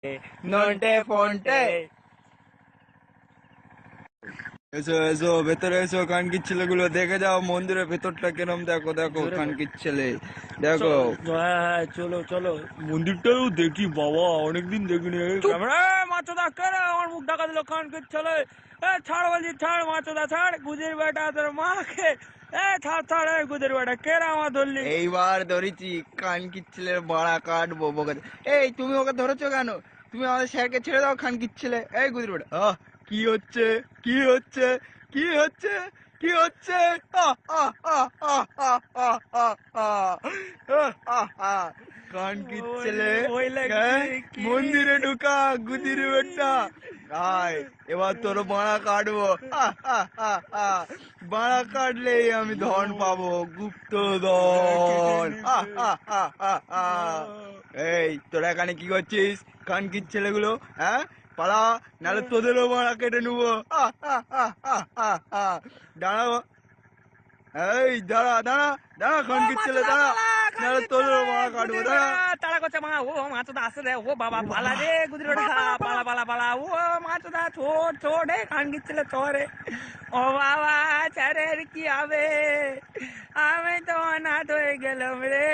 নন্টে ফন্টে। এসো এসো ভেতরে এসো, খানকির ছেলেগুলো দেখে যাও মন্দিরের ভেতরটা কেরম। দেখো দেখো জোরে বল। খানকির ছেলে, দেখো। হ্যাঁ, চলো চলো মন্দিরটাও দেখি বাবা, অনেকদিন দেখিনি। ক্যামেরা মাছদা করে আমার মুখ ঢাকা দিল খানকে ছেলে। ছাড় বলছি, ছাড় মাছদা, ছাড় গুজির বেটা তোর মাকে। ছাড় ছাড়, গুজির বেটা কেরা আমার ধরলি। এইবার ধরেছি, খানকির ছেলের বাড়া কাটবো বকে। এই তুমি ওকে ধরেছো কেন? তুমি আমাদের স্যারকে ছেড়ে দাও, খানকির ছেলে। এই গুদির বেটা, কি হচ্ছে, কি হচ্ছে, কি হচ্ছে, কি হচ্ছে? আহ, আহ, আহ, আহ, আহ, আহ, আহ, আহ, আহ, আহ, আহ। খানকির ছেলে, ওই লাগছে হ্যাঁ, কি? মন্দিরে ঢুকা গুদির বেটা। আয়, এবার তোর বাড়া কাটবো। আহ, আহ, আহ, আহ। বাড়া কাটলেই আমি ধন পাবো, গুপ্ত ধন। আহ, আহ, আহ, আহ, আহ। এই তোরা এখানে কি করছিস, খানকির ছেলেগুলো? হ্যাঁ, পালা, নাহলে তোদেরও বাড়া কেটে নেবো। আহ, আহ, আহ, আহ, আহ, আহ। দাঁড়াও, এই দাঁড়া দাঁড়া দাঁড়া, ও খানকির ছেলে মাছদা দাঁড়া, পালা, নাহলে খানকির ছেলে তোদেরও বাড়া কাটবো। গুজির দাঁড়া। বেটা তাড়া করছে মা। ও মাছদা আসে রে, ও বাবা ও পালা বাবা, রে গুজির বেটা, পালা পালা পালা। ও মাছদা ছোট ছোট, খানকির ছেলে চরে। ও বাবা ছাড়ের কি হবে, আমি তো অনাথ হয়ে গেলাম রে।